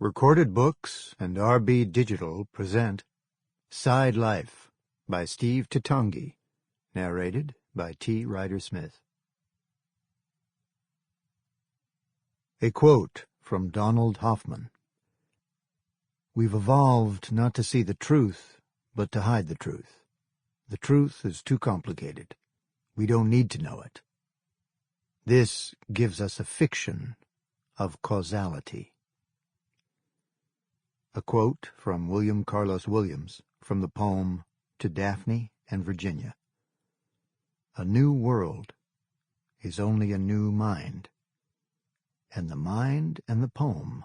Recorded Books and RB Digital present Side Life by Steve Toutonghi, narrated by T. Ryder Smith. A quote from Donald Hoffman. We've evolved not to see the truth, but to hide the truth. The truth is too complicated. We don't need to know it. This gives us a fiction of causality. A quote from William Carlos Williams from the poem To Daphne and Virginia. A new world is only a new mind, and the mind and the poem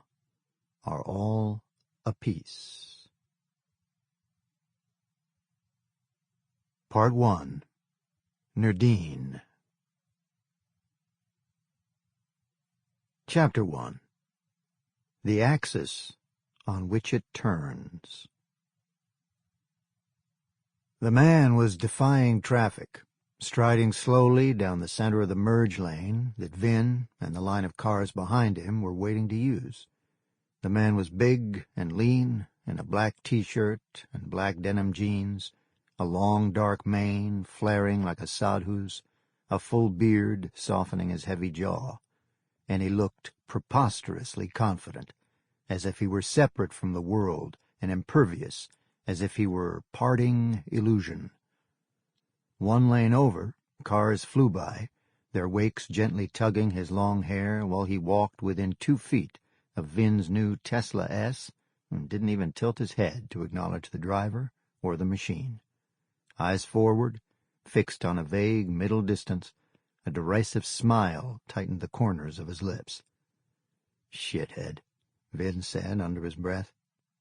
are all a piece. Part 1. Nerdine. Chapter 1. The Axis on which it turns. The man was defying traffic, striding slowly down the center of the merge lane that Vin and the line of cars behind him were waiting to use. The man was big and lean, in a black t-shirt and black denim jeans, a long dark mane flaring like a sadhu's, a full beard softening his heavy jaw, and he looked preposterously confident, as if he were separate from the world and impervious, as if he were parting illusion. One lane over, cars flew by, their wakes gently tugging his long hair while he walked within 2 feet of Vin's new Tesla S and didn't even tilt his head to acknowledge the driver or the machine. Eyes forward, fixed on a vague middle distance, a derisive smile tightened the corners of his lips. "Shithead," Vin said under his breath,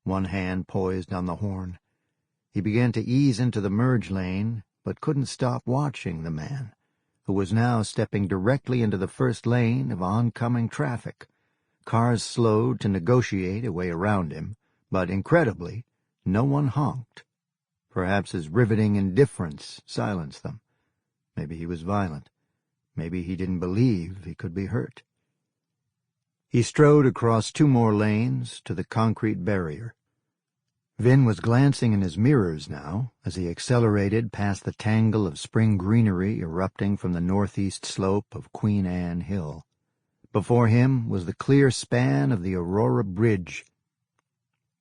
one hand poised on the horn. He began to ease into the merge lane, but couldn't stop watching the man, who was now stepping directly into the first lane of oncoming traffic. Cars slowed to negotiate a way around him, but incredibly, no one honked. Perhaps his riveting indifference silenced them. Maybe he was violent. Maybe he didn't believe he could be hurt. He strode across 2 more lanes to the concrete barrier. Vin was glancing in his mirrors now as he accelerated past the tangle of spring greenery erupting from the northeast slope of Queen Anne Hill. Before him was the clear span of the Aurora Bridge,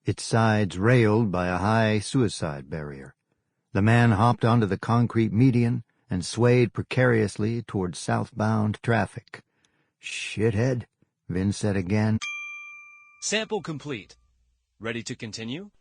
its sides railed by a high suicide barrier. The man hopped onto the concrete median and swayed precariously toward southbound traffic. "Shithead," Vin said again. Sample complete. Ready to continue?